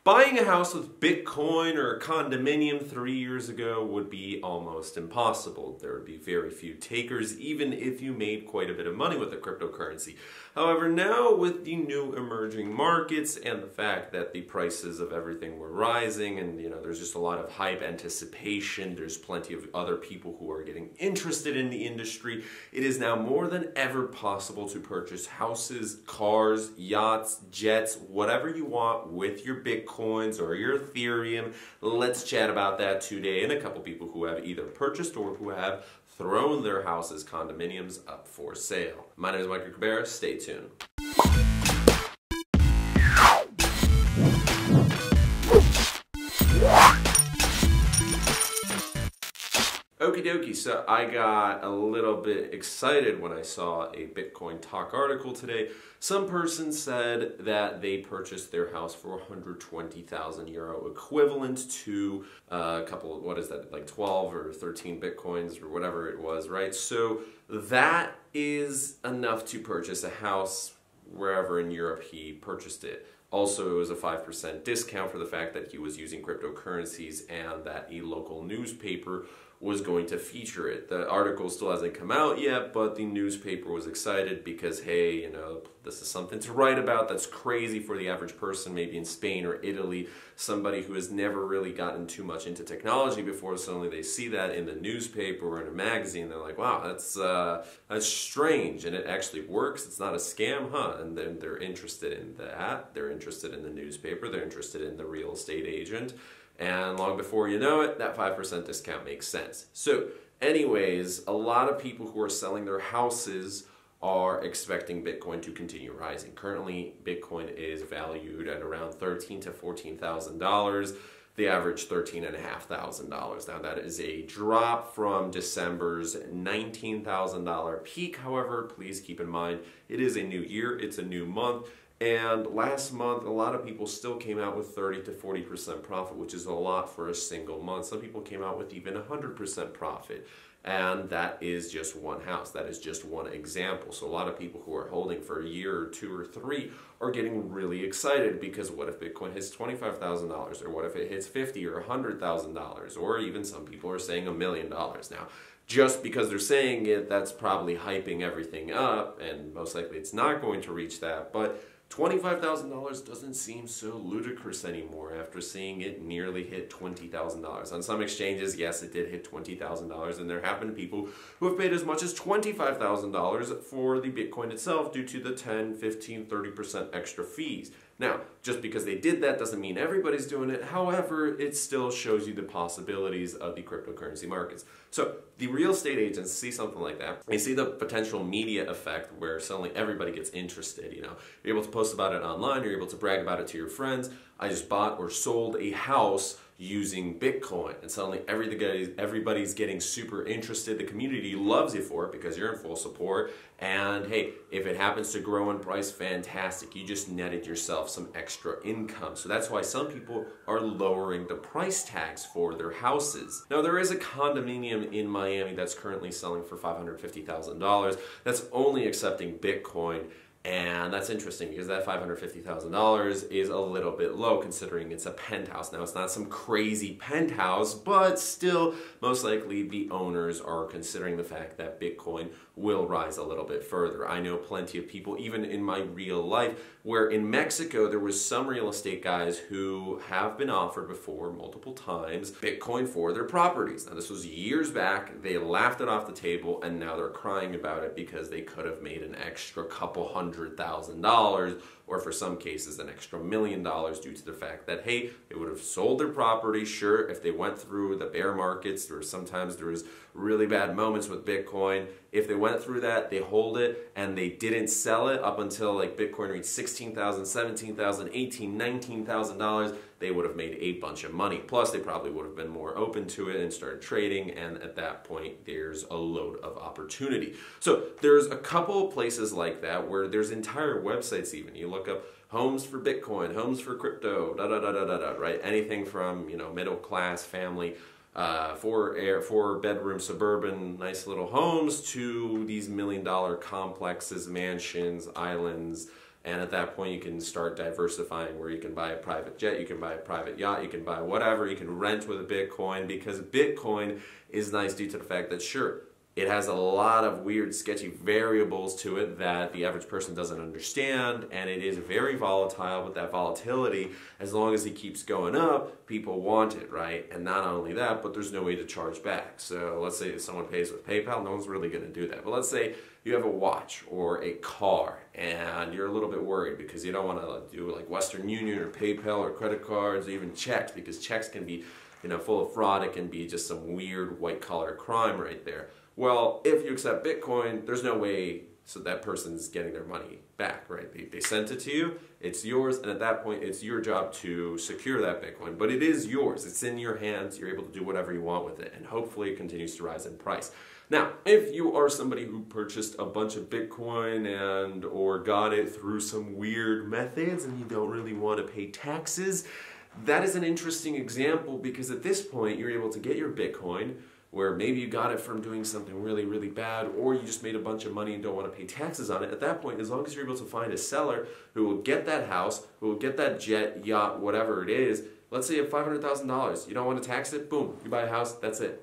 Buying a house with Bitcoin or a condominium 3 years ago would be almost impossible. There would be very few takers, even if you made quite a bit of money with the cryptocurrency. However, now with the new emerging markets and the fact that the prices of everything were rising and there's just a lot of hype, anticipation, there's plenty of other people who are getting interested in the industry, it is now more than ever possible to purchase houses, cars, yachts, jets, whatever you want with your Bitcoins or your Ethereum. Let's chat about that today, and a couple people who have either purchased or who have thrown their houses, condominiums up for sale. My name is Michael Cabrera. Stay tuned. Okie dokie, so I got a little bit excited when I saw a Bitcoin Talk article today. Some person said that they purchased their house for 120,000 euro, equivalent to a couple of, what is that, like 12 or 13 Bitcoins or whatever it was, right? So that is enough to purchase a house wherever in Europe he purchased it. Also, it was a 5% discount for the fact that he was using cryptocurrencies and that a local newspaper was going to feature it. The article still hasn't come out yet, but the newspaper was excited because, hey, this is something to write about that's crazy for the average person, maybe in Spain or Italy, somebody who has never really gotten too much into technology before, suddenly they see that in the newspaper or in a magazine, they're like, wow, that's strange, and it actually works, it's not a scam, huh? And then they're interested in that, they're interested in the newspaper, they're interested in the real estate agent, and long before you know it, that 5% discount makes sense. So anyways, a lot of people who are selling their houses are expecting Bitcoin to continue rising. Currently, Bitcoin is valued at around $13,000 to $14,000. The average $13,500. Now that is a drop from December's $19,000 peak. However, please keep in mind, it is a new year, it's a new month. And last month, a lot of people still came out with 30 to 40% profit, which is a lot for a single month. Some people came out with even 100% profit. And that is just one house. That is just one example. So a lot of people who are holding for a year or two or three are getting really excited because what if Bitcoin hits $25,000? Or what if it hits $50,000 or $100,000? Or even some people are saying $1 million. Now, just because they're saying it, that's probably hyping everything up, and most likely it's not going to reach that. But $25,000 doesn't seem so ludicrous anymore after seeing it nearly hit $20,000. On some exchanges, yes, it did hit $20,000, and there have been people who have paid as much as $25,000 for the Bitcoin itself due to the 10, 15, 30% extra fees. Now, just because they did that doesn't mean everybody's doing it. However, it still shows you the possibilities of the cryptocurrency markets. So the real estate agents see something like that. They see the potential media effect where suddenly everybody gets interested. You're able to post about it online. You're able to brag about it to your friends. I just bought or sold a house using Bitcoin, and suddenly everybody's getting super interested. The community loves you for it because you're in full support, and hey, if it happens to grow in price, fantastic. You just netted yourself some extra income. So that's why some people are lowering the price tags for their houses. Now, there is a condominium in Miami that's currently selling for $550,000 that's only accepting Bitcoin. And that's interesting because that $550,000 is a little bit low considering it's a penthouse. Now, it's not some crazy penthouse, but still, most likely the owners are considering the fact that Bitcoin will rise a little bit further. I know plenty of people, even in my real life, where in Mexico there was some real estate guys who have been offered before multiple times Bitcoin for their properties. Now, this was years back. They laughed it off the table, and now they're crying about it because they could have made an extra couple $100,000, or for some cases an extra $1 million due to the fact that, hey, they would have sold their property. Sure, if they went through the bear markets, or sometimes there was really bad moments with Bitcoin. If they went through that, they hold it, and they didn't sell it up until like Bitcoin reached $16,000, $17,000, $18,000, $19,000, they would have made a bunch of money. Plus, they probably would have been more open to it and started trading, and at that point, there's a load of opportunity. So there's a couple of places like that where there's entire websites even. You look up homes for Bitcoin, homes for crypto, right? Anything from, middle class family, four bedroom suburban nice little homes to these $1 million complexes, mansions, islands, And at that point, you can start diversifying where you can buy a private jet, you can buy a private yacht, you can buy whatever, you can rent with a Bitcoin, because Bitcoin is nice due to the fact that, sure, it has a lot of weird, sketchy variables to it that the average person doesn't understand, and it is very volatile. With that volatility, as long as it keeps going up, people want it, right? And not only that, but there's no way to charge back. So let's say if someone pays with PayPal, no one's really going to do that. But let's say you have a watch or a car, and you're a little bit worried because you don't want to do like Western Union or PayPal or credit cards or even checks, because checks can be, full of fraud. It can be just some weird white-collar crime right there. Well, if you accept Bitcoin, there's no way so that person's getting their money back, right? They sent it to you, it's yours, and at that point, it's your job to secure that Bitcoin. But it is yours, it's in your hands, you're able to do whatever you want with it, and hopefully it continues to rise in price. Now, if you are somebody who purchased a bunch of Bitcoin or got it through some weird methods and you don't really want to pay taxes, that is an interesting example, because at this point, you're able to get your Bitcoin, where maybe you got it from doing something really, really bad, or you just made a bunch of money and don't want to pay taxes on it. At that point, as long as you're able to find a seller who will get that house, who will get that jet, yacht, whatever it is, let's say you have $500,000, you don't want to tax it, boom, you buy a house, that's it.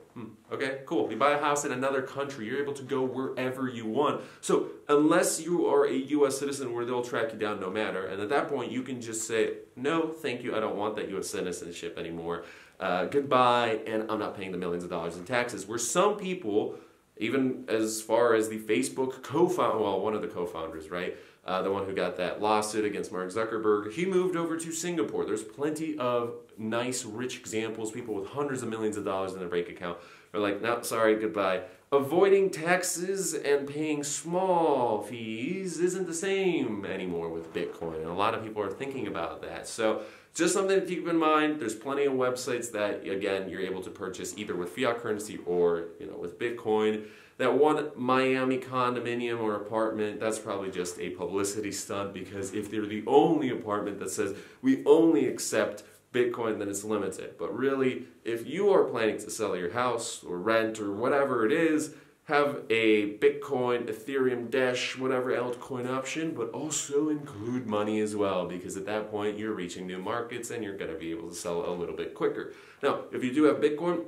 Okay, cool. You buy a house in another country, you're able to go wherever you want. So unless you are a U.S. citizen where they'll track you down no matter, and at that point you can just say, no, thank you, I don't want that U.S. citizenship anymore. Goodbye, and I'm not paying the millions of dollars in taxes. Where some people, even as far as the Facebook co-founder, well, one of the co-founders, right? The one who got that lawsuit against Mark Zuckerberg, he moved over to Singapore. There's plenty of nice, rich examples, people with hundreds of millions of dollars in their bank account. They're like, no, sorry, goodbye. Avoiding taxes and paying small fees isn't the same anymore with Bitcoin, and a lot of people are thinking about that. So just something to keep in mind. There's plenty of websites that, again, you're able to purchase either with fiat currency or, with Bitcoin. That one Miami condominium or apartment, that's probably just a publicity stunt, because if they're the only apartment that says we only accept Bitcoin, then it's limited. But really, if you are planning to sell your house or rent or whatever it is, have a Bitcoin, Ethereum, Dash, whatever altcoin option, but also include money as well, because at that point you're reaching new markets and you're going to be able to sell a little bit quicker. Now, if you do have Bitcoin,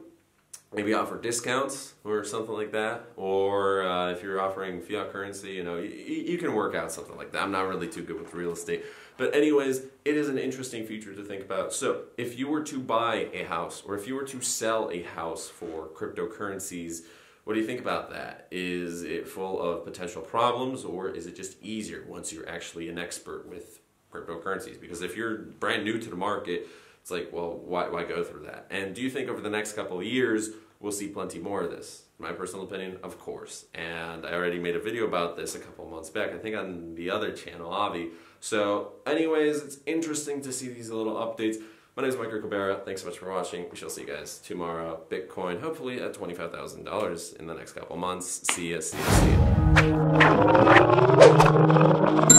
maybe offer discounts or something like that, or if you're offering fiat currency, you can work out something like that. I'm not really too good with real estate. But anyways, it is an interesting feature to think about. So if you were to buy a house, or if you were to sell a house for cryptocurrencies, what do you think about that? Is it full of potential problems, or is it just easier once you're actually an expert with cryptocurrencies? Because if you're brand new to the market, it's like, well, why go through that? And do you think over the next couple of years, we'll see plenty more of this? My personal opinion, of course. And I already made a video about this a couple months back, I think on the other channel, Avi. So anyways, it's interesting to see these little updates. My name is Mike Cabrera. Thanks so much for watching. We shall see you guys tomorrow. Bitcoin, hopefully at $25,000 in the next couple months. See ya, see ya, see ya.